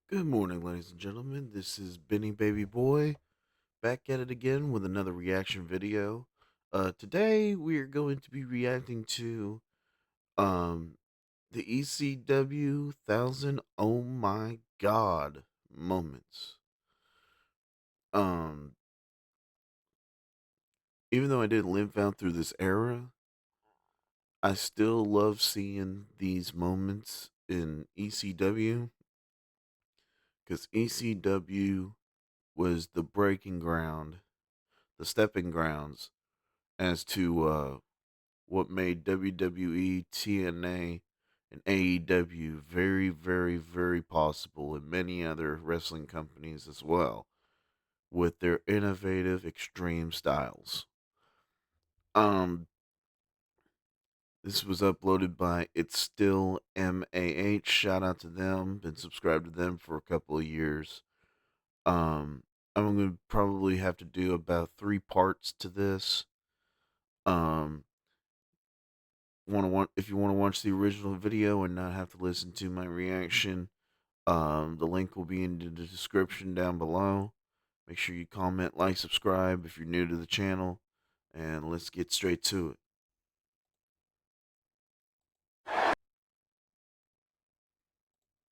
Good morning, ladies and gentlemen. This is Benny Baby Boy back at it again with another reaction video. Today we are going to be reacting to um the ECW thousand oh my god moments. Um, even though I didn't live out through this era, I still love seeing these moments in ECW because ECW was the breaking ground, the stepping grounds as to what made WWE, TNA, and AEW very, very, very possible, and many other wrestling companies as well, with their innovative extreme styles. Um, this was uploaded by It's Still MAH. Shout out to them. Been subscribed to them for a couple of years. Um, I'm gonna probably have to do about 3 parts to this. Um, if you want to watch the original video and not have to listen to my reaction, the link will be in the description down below. Make sure you comment, like, subscribe if you're new to the channel, and let's get straight to it.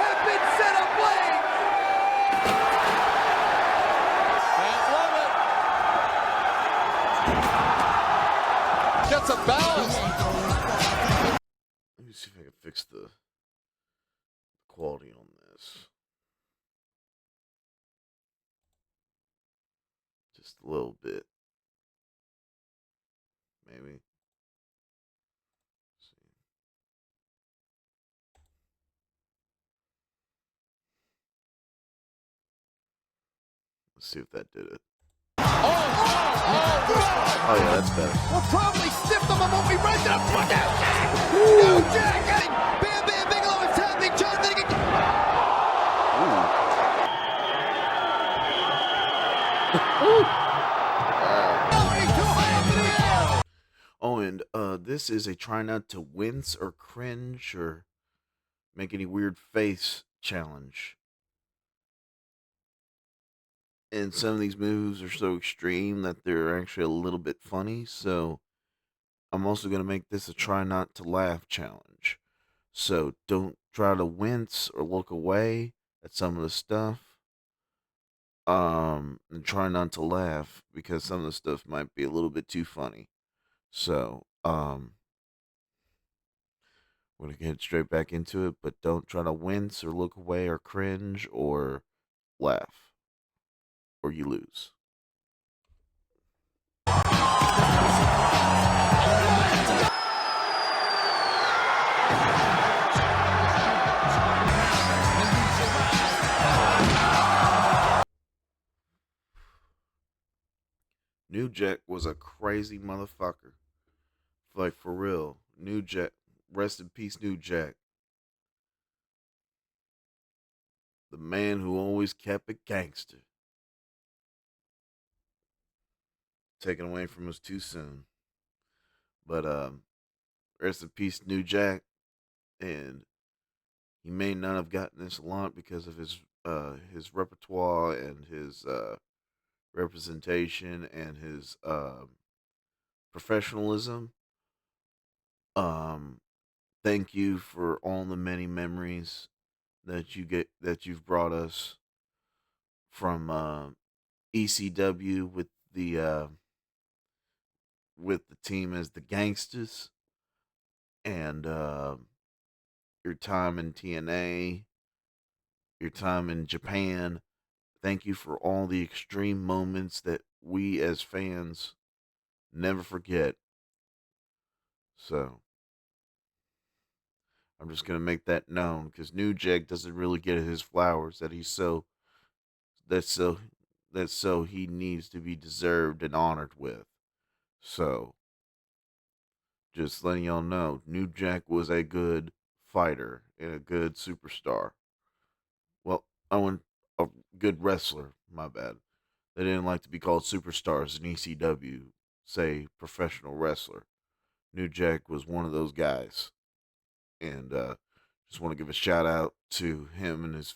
Have been set ablaze! Fans love it! Gets a balance! Let me see if I can fix the quality on this. Just a little bit. Maybe. Let's see. Let's see if that did it. Oh yeah, that's better. We'll probably stiff them a moment we run to the front. No Jack! Bam Bam Bigelow is tapping Jonathan again. Oh, and this is a try not to wince or cringe or make any weird face challenge. And some of these moves are so extreme that they're actually a little bit funny. So I'm also going to make this a try not to laugh challenge. So don't try to wince or look away at some of the stuff. And try not to laugh because some of the stuff might be a little bit too funny. So, we're gonna get straight back into it, but don't try to wince or look away or cringe or laugh, or you lose. New Jack was a crazy motherfucker. Like, for real. New Jack. Rest in peace, New Jack. The man who always kept it gangster. Taken away from us too soon. But rest in peace, New Jack. And he may not have gotten this a lot because of his repertoire and his representation and his professionalism. Um, Thank you for all the many memories that you've brought us from ECW with the team as the Gangsters and your time in TNA, your time in Japan. Thank you for all the extreme moments that we as fans never forget. So I'm just gonna make that known because New Jack doesn't really get his flowers that he's so that's so that's so he needs to be deserved and honored with. So just letting y'all know, New Jack was a good fighter and a good superstar. Well, I want a good wrestler. My bad. They didn't like to be called superstars in ECW. Say professional wrestler. New Jack was one of those guys, and just want to give a shout out to him and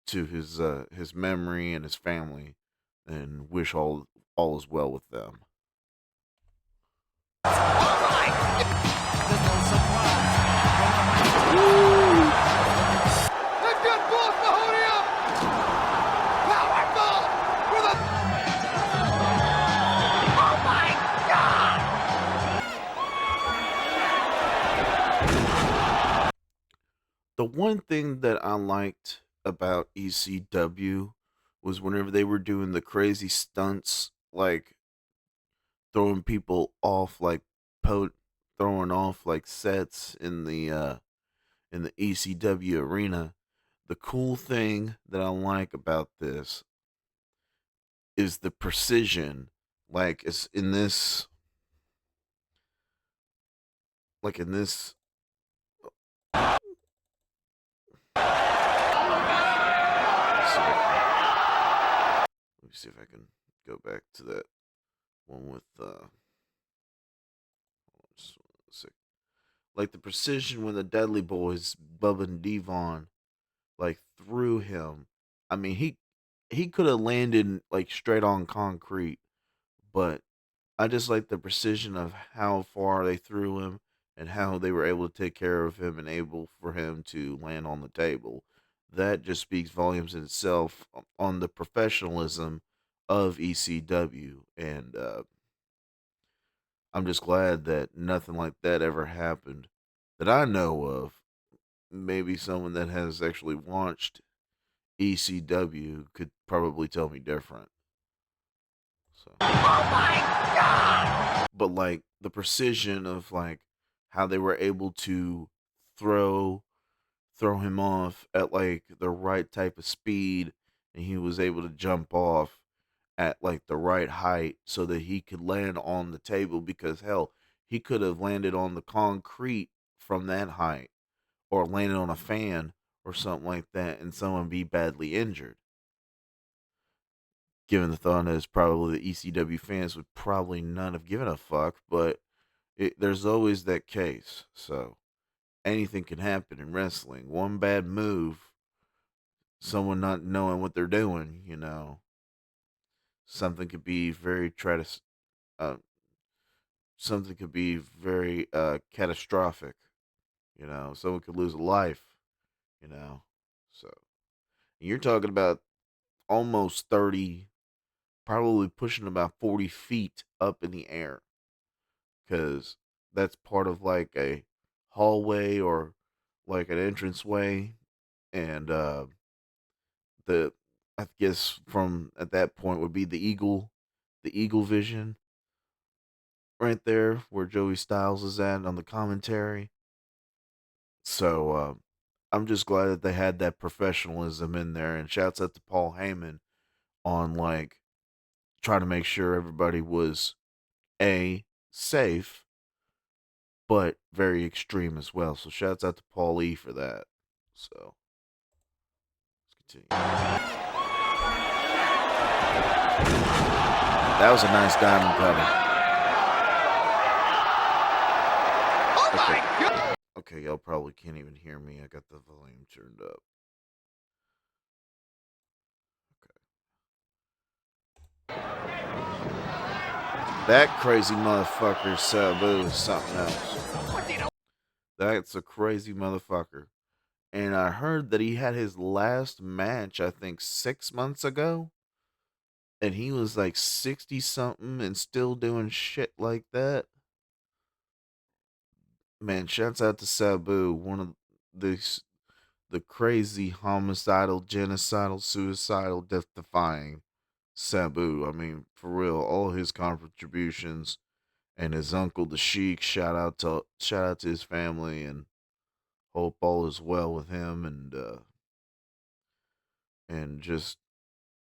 to his memory and his family, and wish all is well with them. They've got both Mahoney up. Powerbomb with a... Oh my God! The one thing that I liked about ECW was whenever they were doing the crazy stunts, like throwing people off, like po- throwing off like sets in the ECW arena. The cool thing that I like about this is the precision. Like it's in this, like in this. Let me see if I can go back to that one with just a sec. Like the precision when the Dudley Boys, Bubba and Devon, like threw him. I mean, he could have landed like straight on concrete, but I just like the precision of how far they threw him and how they were able to take care of him and able for him to land on the table. That just speaks volumes in itself on the professionalism of ECW, and I'm just glad that nothing like that ever happened that I know of. Maybe someone that has actually watched ECW could probably tell me different. So, but like the precision of like how they were able to throw throw him off at like the right type of speed, and he was able to jump off at like the right height so that he could land on the table, because hell, he could have landed on the concrete from that height or landed on a fan or something like that and someone be badly injured. Given the thought is probably the ECW fans would probably not have given a fuck, but there's always that case. So anything can happen in wrestling. One bad move, someone not knowing what they're doing, something could be very uh, something could be very catastrophic. Someone could lose a life. You know, so you're talking about almost 30, probably pushing about 40 feet up in the air, because that's part of like a hallway or like an entranceway, and the I guess from at that point would be the eagle vision right there where Joey Styles is at on the commentary. So I'm just glad that they had that professionalism in there, and shouts out to Paul Heyman on like trying to make sure everybody was a safe but very extreme as well. So shouts out to Paul E for that. So let's continue. That was a nice diamond cutter. Oh Okay. my God! Okay, y'all probably can't even hear me. I got the volume turned up. That crazy motherfucker Sabu is something else. That's a crazy motherfucker. And I heard that he had his last match, I think, 6 months ago. And he was like 60 something and still doing shit like that. Man, shouts out to Sabu, one of the crazy homicidal, genocidal, suicidal, death defying Sabu. I mean, for real, all his contributions, and his uncle the Sheik, shout out to his family, and hope all is well with him, and just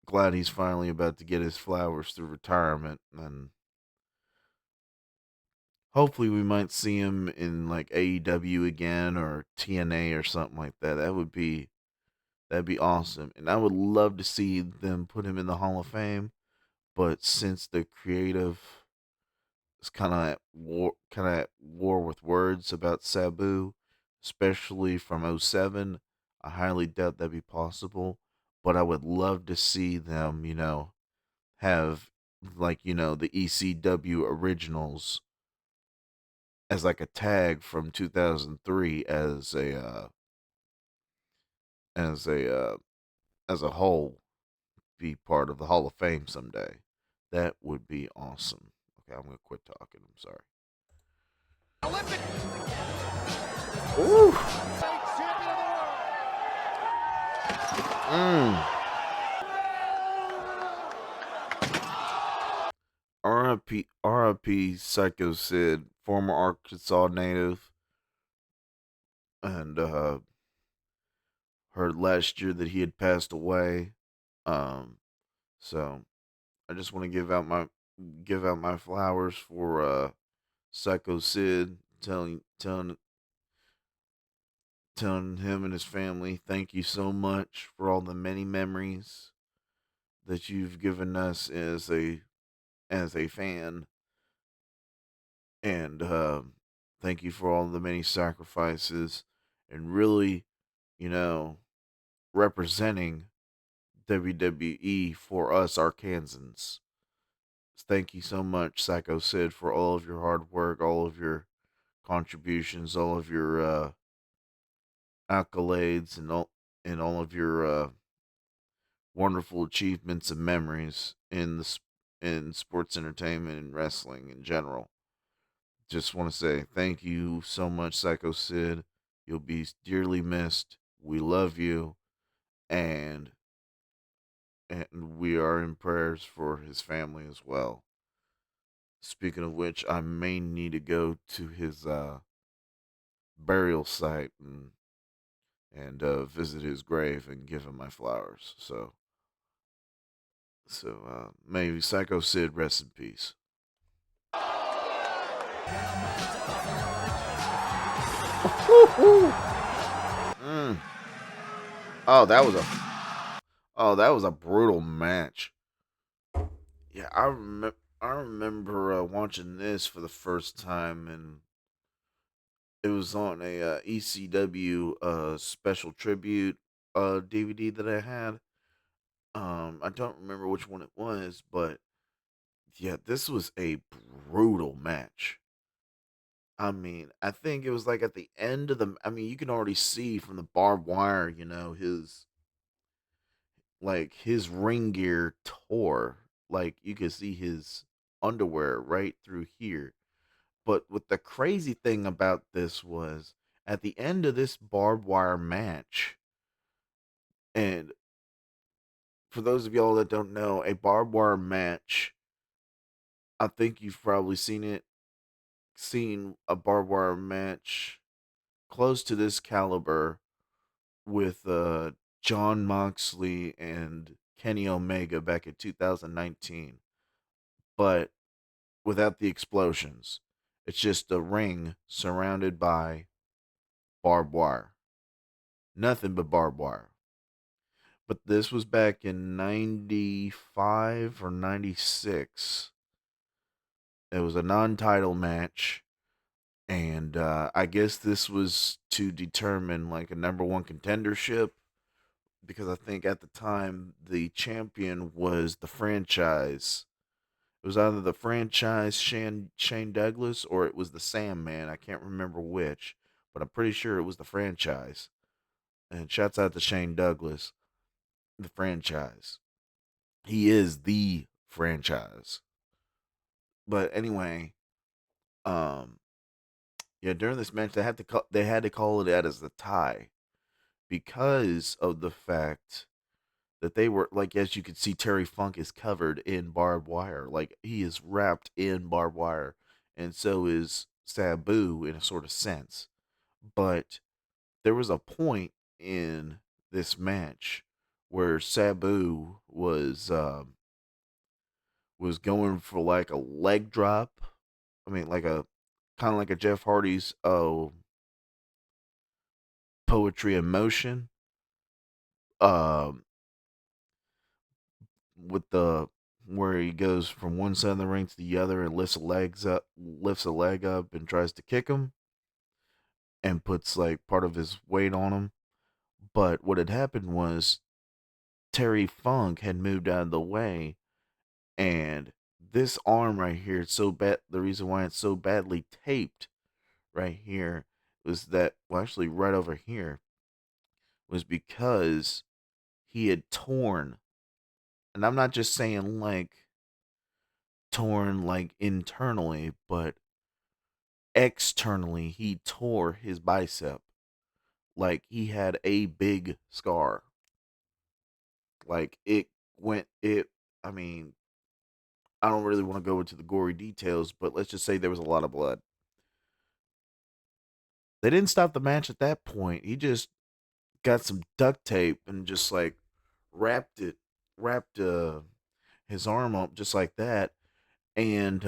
glad he's finally about to get his flowers through retirement, and hopefully we might see him in like AEW again or TNA or something like that. That'd be awesome. And I would love to see them put him in the Hall of Fame, but since the creative is kind of at war with words about Sabu, especially from '07, I highly doubt that'd be possible. but I would love to see them, have like, the ECW originals as like a tag from 2003 as a whole be part of the Hall of Fame someday. That would be awesome. Okay, I'm gonna quit talking. I'm sorry. Olympic Ooh. champion of Mm. RIP Psycho Sid, former Arkansas native, and heard last year that he had passed away. Um, so I just want to give out my flowers for Psycho Sid, telling him and his family thank you so much for all the many memories that you've given us as a fan, and thank you for all the many sacrifices and really, you know, representing WWE for us Arkansans. Thank you so much, Psycho Sid, for all of your hard work, all of your contributions, all of your accolades, and all of your wonderful achievements and memories in sports entertainment and wrestling in general. Just want to say thank you so much, Psycho Sid. You'll be dearly missed. We love you, and and we are in prayers for his family as well. Speaking of which, I may need to go to his burial site and visit his grave and give him my flowers. So maybe Psycho Sid rest in peace. Mm. Oh, that was a brutal match. Yeah, I remember watching this for the first time, and it was on a ECW special tribute DVD that I had. I don't remember which one it was, but yeah, this was a brutal match. I mean, I think it was like at the end of the. I mean, you can already see from the barbed wire, his ring gear tore. Like you could see his underwear right through here. But what the crazy thing about this was at the end of this barbed wire match, and for those of y'all that don't know, a barbed wire match, I think you've probably seen a barbed wire match close to this caliber with John Moxley and Kenny Omega back in 2019, but without the explosions. It's just a ring surrounded by barbed wire. Nothing but barbed wire. But this was back in 95 or 96. It was a non title match. And I guess this was to determine like a number one contendership because I think at the time the champion was the franchise. It was either the franchise Shane Douglas or it was the Sandman. I can't remember which, but I'm pretty sure it was the franchise. And shouts out to Shane Douglas, the franchise. He is the franchise. But anyway, um, yeah, during this match they had to call it out as a tie because of the fact that they were like, as you can see, Terry Funk is covered in barbed wire, like he is wrapped in barbed wire, and so is Sabu in a sort of sense. But there was a point in this match where Sabu was going for like a leg drop. I mean, like a kind of like a Jeff Hardy's poetry in motion. Um, with the where he goes from one side of the ring to the other and lifts a leg up, and tries to kick him, and puts like part of his weight on him. But what had happened was Terry Funk had moved out of the way, and this arm right here, it's so bad. The reason why it's so badly taped right here was that, well, actually, right over here, was because he had torn, and I'm not just saying like torn like internally, but externally, he tore his bicep. Like he had a big scar. Like I mean, I don't really want to go into the gory details, but let's just say there was a lot of blood. They didn't stop the match at that point. He just got some duct tape and just like wrapped it, wrapped his arm up just like that, and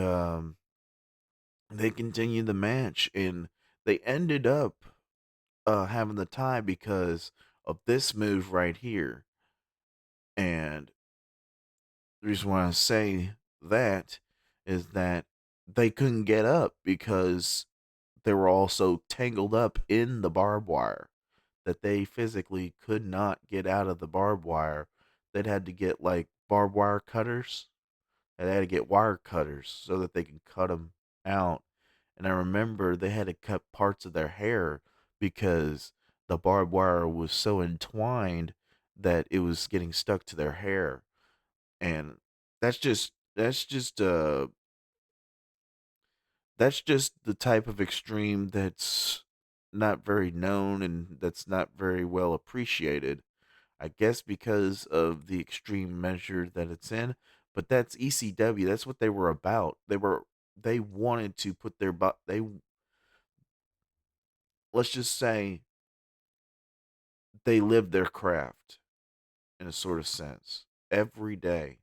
they continued the match, and they ended up having the tie because of this move right here. And the reason why I say that is that they couldn't get up because they were all so tangled up in the barbed wire that they physically could not get out of the barbed wire. They'd had to get like barbed wire cutters. They had to get wire cutters so that they could cut them out. And I remember they had to cut parts of their hair because the barbed wire was so entwined that it was getting stuck to their hair. And that's just that's just the type of extreme that's not very known and that's not very well appreciated. I guess because of the extreme measure that it's in, but that's ECW. That's what they were about. They wanted to put their they, let's just say, they lived their craft in a sort of sense every day,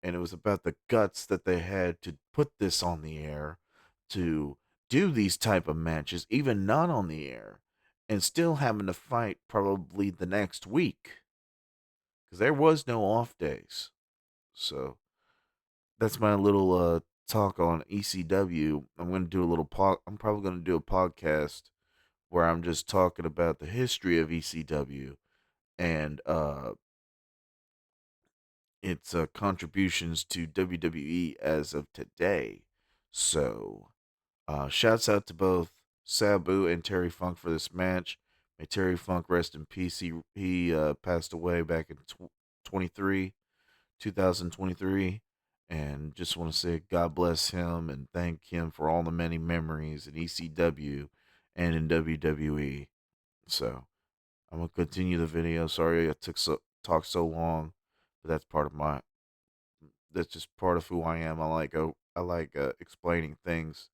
and it was about the guts that they had to put this on the air, to do these type of matches even not on the air, and still having to fight probably the next week because there was no off days. So that's my little talk on ECW. I'm going to do a little I'm probably going to do a podcast where I'm just talking about the history of ECW and its contributions to WWE as of today. So, shouts out to both Sabu and Terry Funk for this match. May Terry Funk rest in peace. He passed away back in 23, 2023. And just want to say God bless him and thank him for all the many memories in ECW and in WWE. So I'm gonna continue the video. Sorry I talked so long, but that's just part of who I am. I like explaining things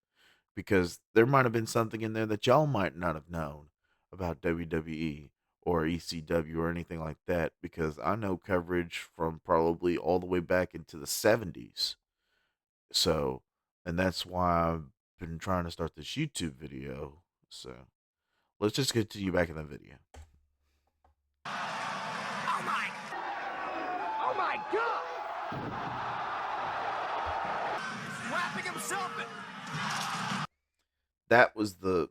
because there might have been something in there that y'all might not have known about WWE or ECW or anything like that because I know coverage from probably all the way back into the 70s. So, and that's why I've been trying to start this YouTube video. So, let's just continue back in the video. Oh my! Oh my God! Wrapping himself in. That was the,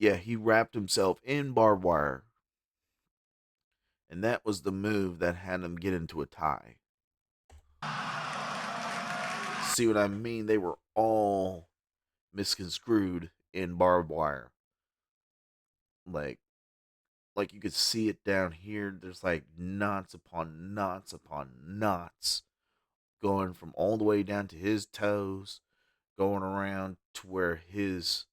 yeah, he wrapped himself in barbed wire. And that was the move that had him get into a tie. See what I mean? They were all misconstrued in barbed wire. Like like you could see it down here. There's like knots upon knots upon knots going from all the way down to his toes, going around to where his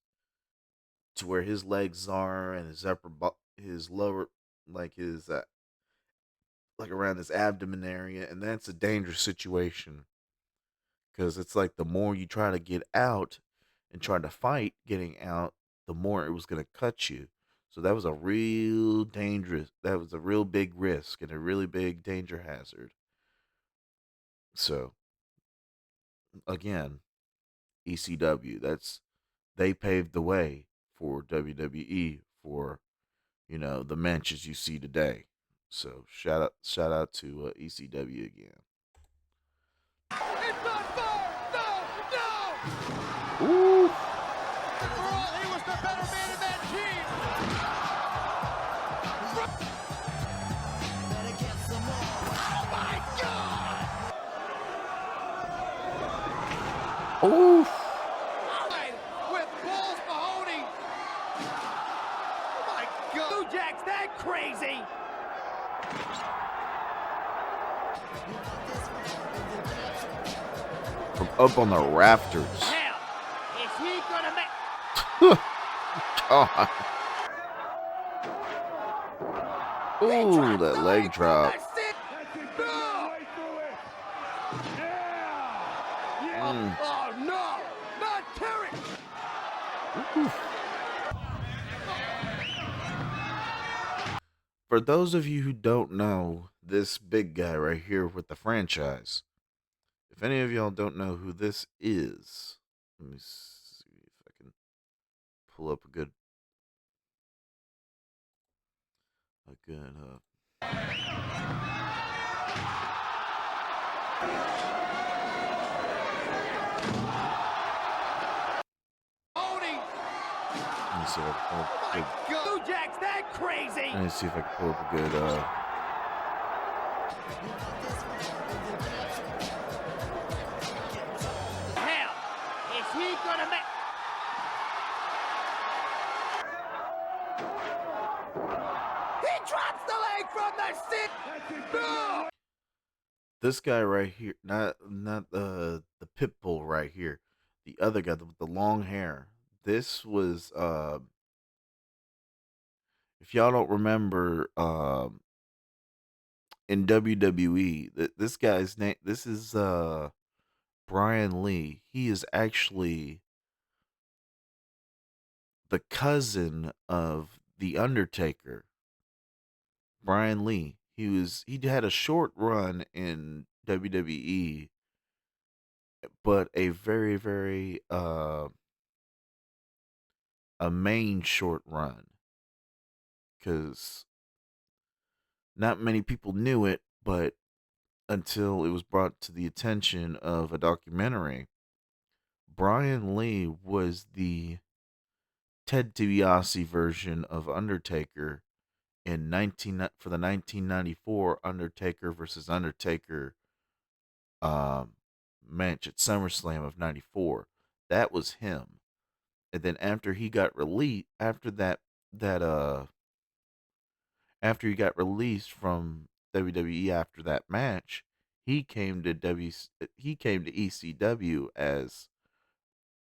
legs are and his lower, like his like around his abdomen area, and that's a dangerous situation because it's like the more you try to get out and try to fight getting out, the more it was going to cut you. So that was a real dangerous, that was a real big risk and a really big danger hazard. So again, ECW, they paved the way for WWE for, you know, the matches you see today. So shout out to ECW again. It's not far! No! No! Ooh. After all, he was the better man in that team! Oof. With Bulls Mahoney. Oh my God. Blue Jack's that crazy. From up on the rafters. Hell, is he gonna make? God. Ooh, that leg drop. Mm. Oh no, not Terry. For those of you who don't know this big guy right here with the franchise, if any of y'all don't know who this is, let me see if I can pull up a good Mahoney. let me see if I can pull up Oh a my good God. Blue Jack's that crazy. let me see if I can pull up a good Hell, is he gonna make? He drops the leg from the sit. No. this guy right here, not the pit bull right here, the other guy with the long hair. This was if y'all don't remember in WWE, this guy's name, this is Brian Lee. He is actually the cousin of the Undertaker. Brian Lee. He had a short run in WWE, but a very a main short run cuz not many people knew it, but until it was brought to the attention of a documentary, Brian Lee was the Ted DiBiase version of Undertaker in 19 for the 1994 Undertaker versus Undertaker um match at SummerSlam of 94. That was him. And then after he got released that after he got released from WWE after that match, he came to ECW as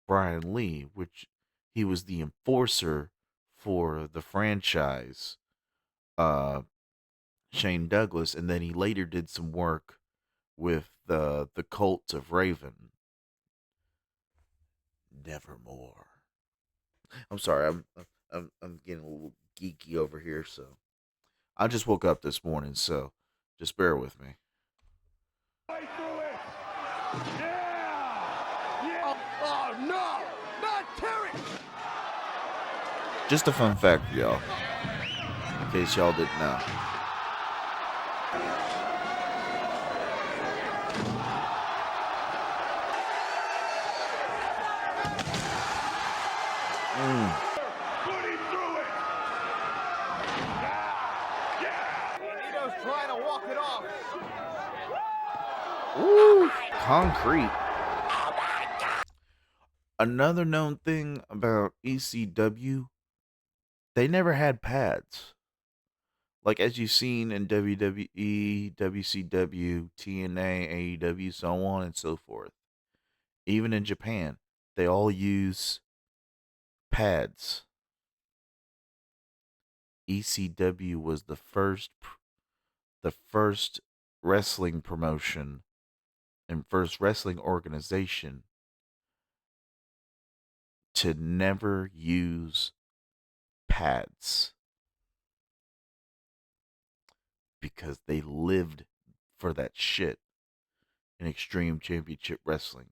Brian Lee, which he was the enforcer for the franchise, uh, Shane Douglas, and then he later did some work with the Cult of Raven. Nevermore. I'm sorry, I'm getting a little geeky over here, so I just woke up this morning, so just bear with me. Oh no, not Terry. Just a fun fact for y'all, in case y'all didn't know. Mm. Nito's trying to walk it off. Ooh, concrete. Another known thing about ECW, they never had pads. Like as you've seen in WWE, WCW, TNA, AEW, so on and so forth. Even in Japan, they all use pads. ECW was the first wrestling promotion and first wrestling organization to never use pads because they lived for that shit in Extreme Championship Wrestling.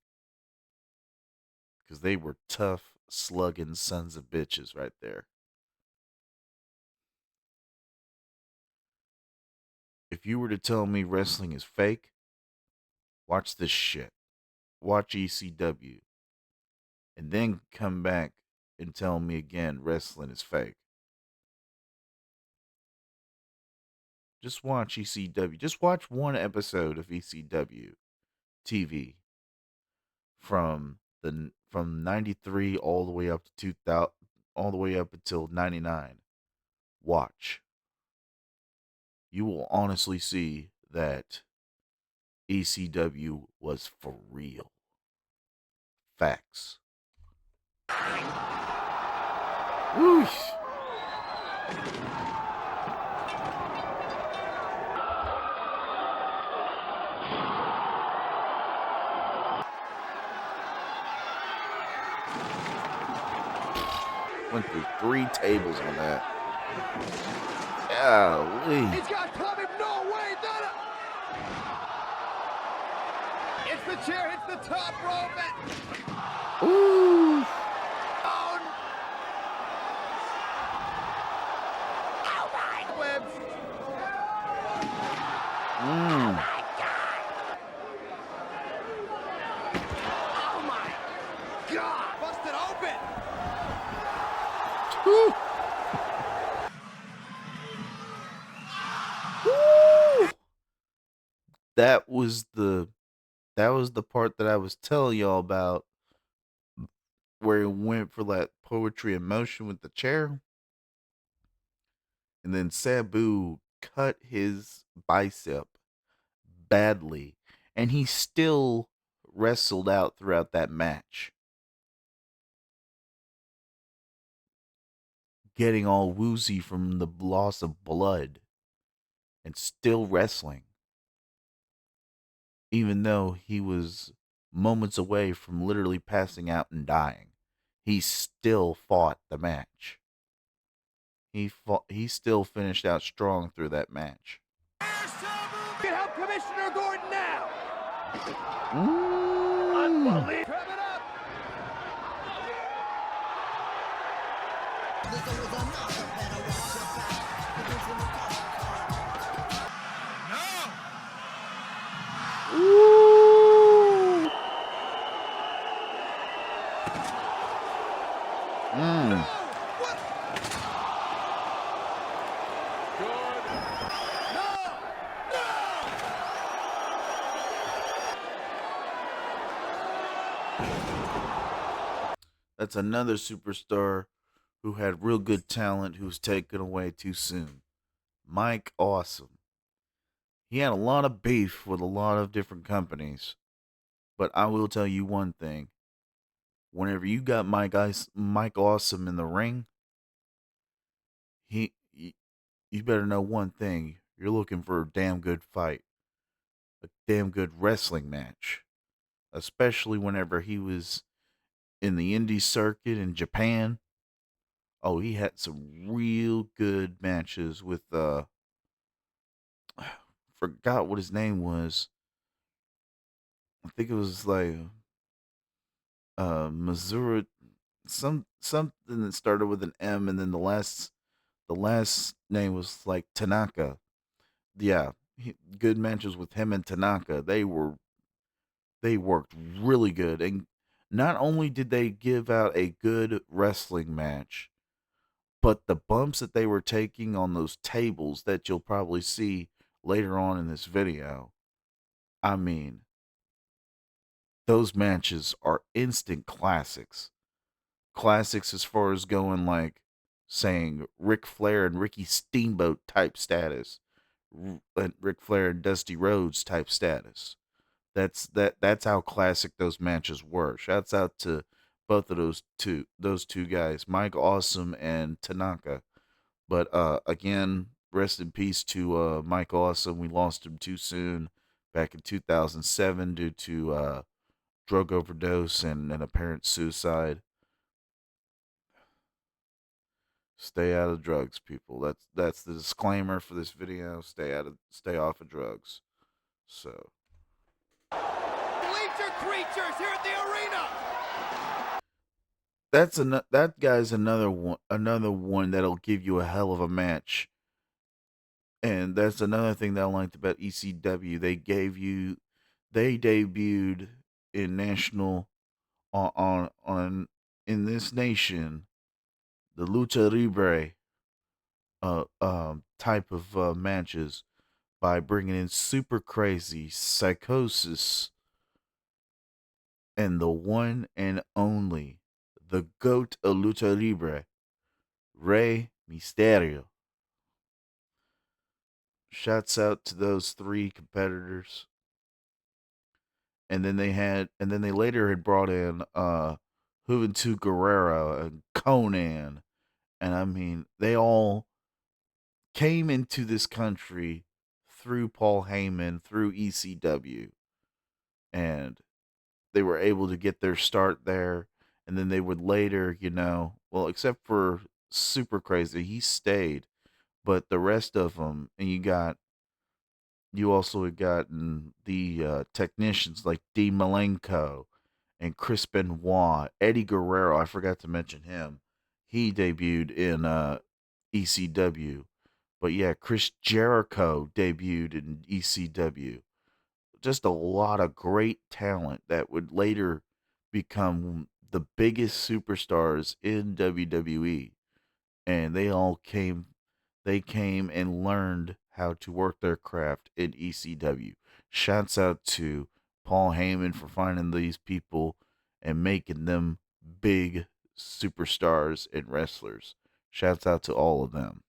Because they were tough, slugging sons of bitches right there. If you were to tell me wrestling is fake, watch this shit. Watch ECW. And then come back and tell me again wrestling is fake. Just watch ECW. Just watch one episode of ECW TV from from 93 all the way up to 2000, all the way up until 99. Watch. You will honestly see that ECW was for real. Facts. Whoosh. Went through 3 tables on that. Golly. He's got Tommy. No way. Not It's the chair. It's the top rope. Ooh. Oh, oh my whips. Mm. Oh my God. Busted open. Woo. Woo. That was the part that I was telling y'all about, where he went for that poetry in motion with the chair, and then Sabu cut his bicep badly, and he still wrestled out throughout that match, getting all woozy from the loss of blood and still wrestling, even though he was moments away from literally passing out and dying. He still fought the match. He still finished out strong through that match. Can help Commissioner Gordon now. Mm. Unbelievable. Grab it up. Ooh. Mm. What? Good. No. That's another superstar who had real good talent who was taken away too soon. Mike Awesome. He had a lot of beef with a lot of different companies, but I will tell you one thing. Whenever you got Mike Awesome in the ring, he you better know one thing. You're looking for a damn good fight, a damn good wrestling match, especially whenever he was in the indie circuit in Japan. Oh, he had some real good matches with forgot what his name was. I think it was like Missouri, something that started with an M, and then the last name was like Tanaka. Yeah, good matches with him and Tanaka. They worked really good, and not only did they give out a good wrestling match, but the bumps that they were taking on those tables that you'll probably see later on in this video. I mean, those matches are instant classics. Classics as far as going like saying Ric Flair and Ricky Steamboat type status, Ric Flair and Dusty Rhodes type status. That's how classic those matches were. Shouts out to both of those two guys, Mike Awesome and Tanaka. But again, rest in peace to Mike Awesome. We lost him too soon back in 2007 due to drug overdose and an apparent suicide. Stay out of drugs, people. That's the disclaimer for this video. Stay off of drugs. So Bleacher creatures here at the arena. that guy's another one that'll give you a hell of a match. And that's another thing that I liked about ECW. They debuted in national on in this nation the lucha libre type of matches by bringing in super crazy psychosis and the one and only, the GOAT of Lucha Libre, Rey Mysterio. Shouts out to those three competitors. And then they later had brought in Juventud Guerrero and Conan. And I mean, they all came into this country through Paul Heyman, through ECW, and they were able to get their start there. And then they would later, well, except for Super Crazy, he stayed, but the rest of them, and you also had gotten the technicians like Dean Malenko and Chris Benoit, Eddie Guerrero. I forgot to mention him. He debuted in ECW. But yeah, Chris Jericho debuted in ECW. Just a lot of great talent that would later become the biggest superstars in WWE. And they came and learned how to work their craft in ECW. Shouts out to Paul Heyman for finding these people and making them big superstars and wrestlers. Shouts out to all of them.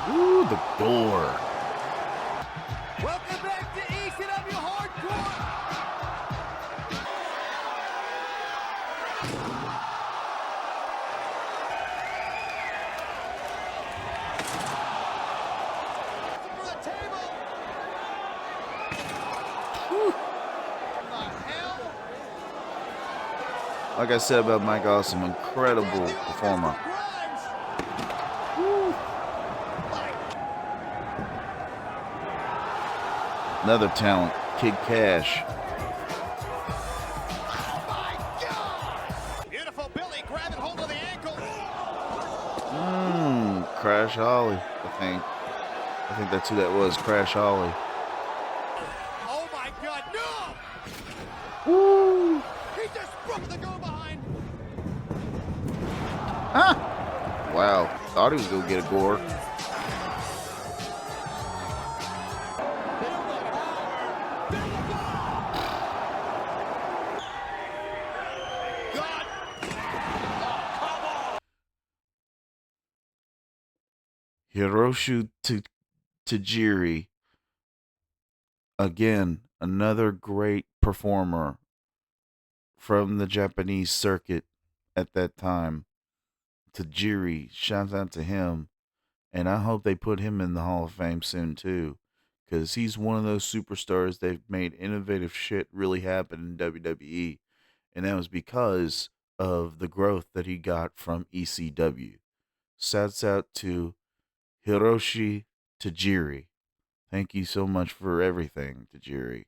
Ooh, the door. Welcome back to ECW Hardcore. For the table. Whew. What the hell? Like I said about Mike Awesome, incredible performer. Another talent, Kid Cash. Beautiful Billy grabbing hold of the ankle. Crash Holly, I think. I think that's who that was, Crash Holly. Oh my God, no! Woo! He just broke the go behind. Huh? Wow. Thought he was going to get a gore. Hiroshi Tajiri. Again, another great performer from the Japanese circuit at that time. Tajiri, shout out to him. And I hope they put him in the Hall of Fame soon too. Because he's one of those superstars they've made innovative shit really happen in WWE. And that was because of the growth that he got from ECW. Shouts out to Hiroshi Tajiri. Thank you so much for everything, Tajiri.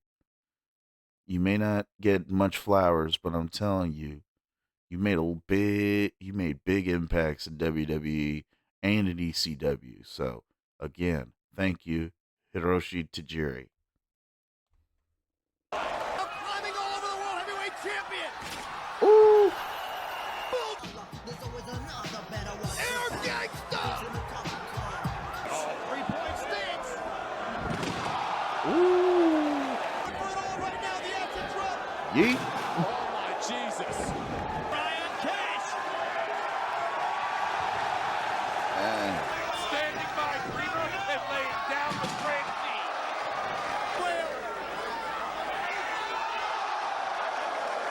You may not get much flowers, but I'm telling you, you made big impacts in WWE and in ECW. So again, thank you, Hiroshi Tajiri. Climbing all over the world heavyweight champion. Ooh. Air gangsta. Oh, 3-point stance. Ooh. For it all right now, the acid drop. Yeet. Oh my Jesus. Brian Cash. And Standing by Greenwood and laying down the grand scene. Where?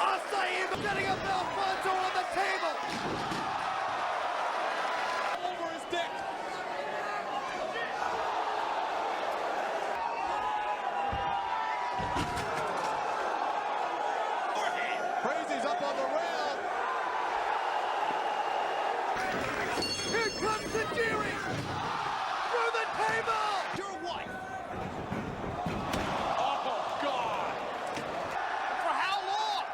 Asai setting up Alfonso on the table. Over his dick. Crazy's up on the rail. Here comes the Tajiri. Through the table. Your wife. Oh, God. For how long?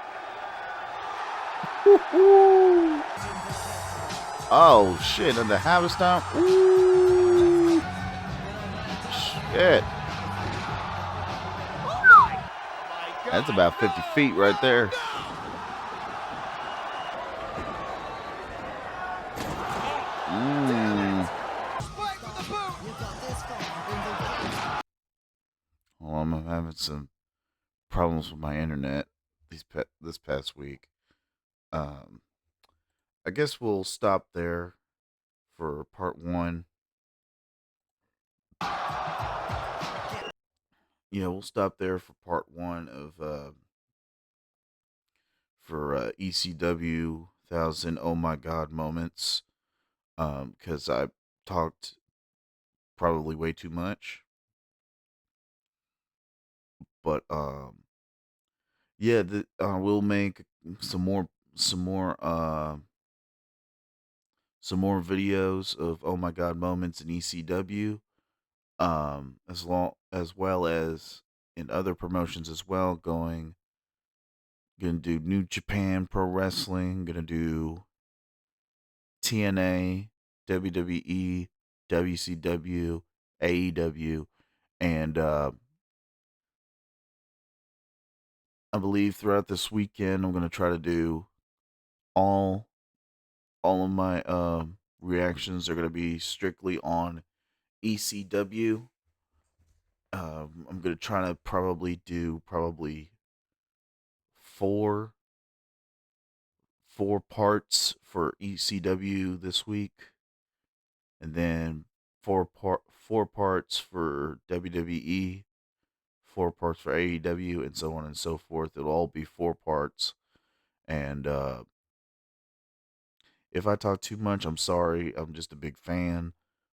oh shit! And the harvest time. Ooh. Shit. That's about 50 feet right there. having some problems with my internet this past week. Um, I guess we'll stop there for part one. Yeah, we'll stop there for part one of for ECW thousand oh my god moments. Because I talked probably way too much, but yeah, we'll make some more some more uh some more videos of oh my god moments in ECW, as well as in other promotions as well. Gonna do New Japan Pro Wrestling, gonna do TNA, WWE, WCW, AEW, and I believe throughout this weekend I'm gonna try to do all all of my reactions are gonna be strictly on ECW. I'm gonna try to probably do four four parts for ECW this week, and then four parts for WWE, four parts for AEW, and so on and so forth. It'll all be four parts. And if I talk too much, I'm sorry. I'm just a big fan.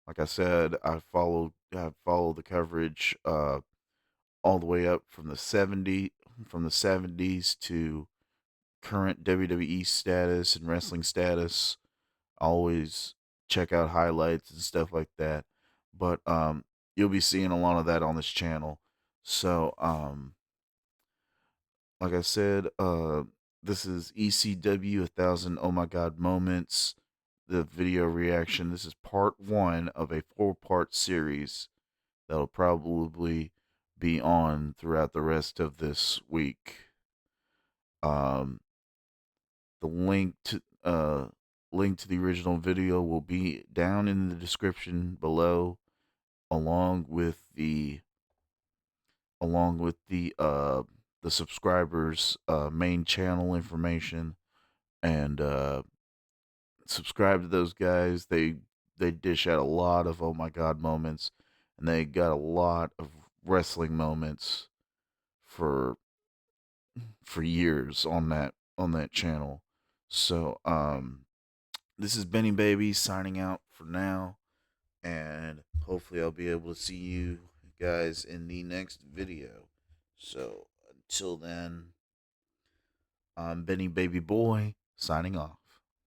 Like I said, I followed the coverage all the way up from the 70s to current WWE status and wrestling status. I always check out highlights and stuff like that. But you'll be seeing a lot of that on this channel. So like I said, this is ECW 1000 oh my god moments, the video reaction. This is part one of a four-part series that'll probably be on throughout the rest of this week. Um, the link to the original video will be down in the description below, along with the subscribers main channel information, and subscribe to those guys. They dish out a lot of oh my god moments, and they got a lot of wrestling moments for years on that channel. So this is Benny Baby signing out for now, and hopefully I'll be able to see you guys in the next video. So until then, I'm Benny Baby Boy signing off.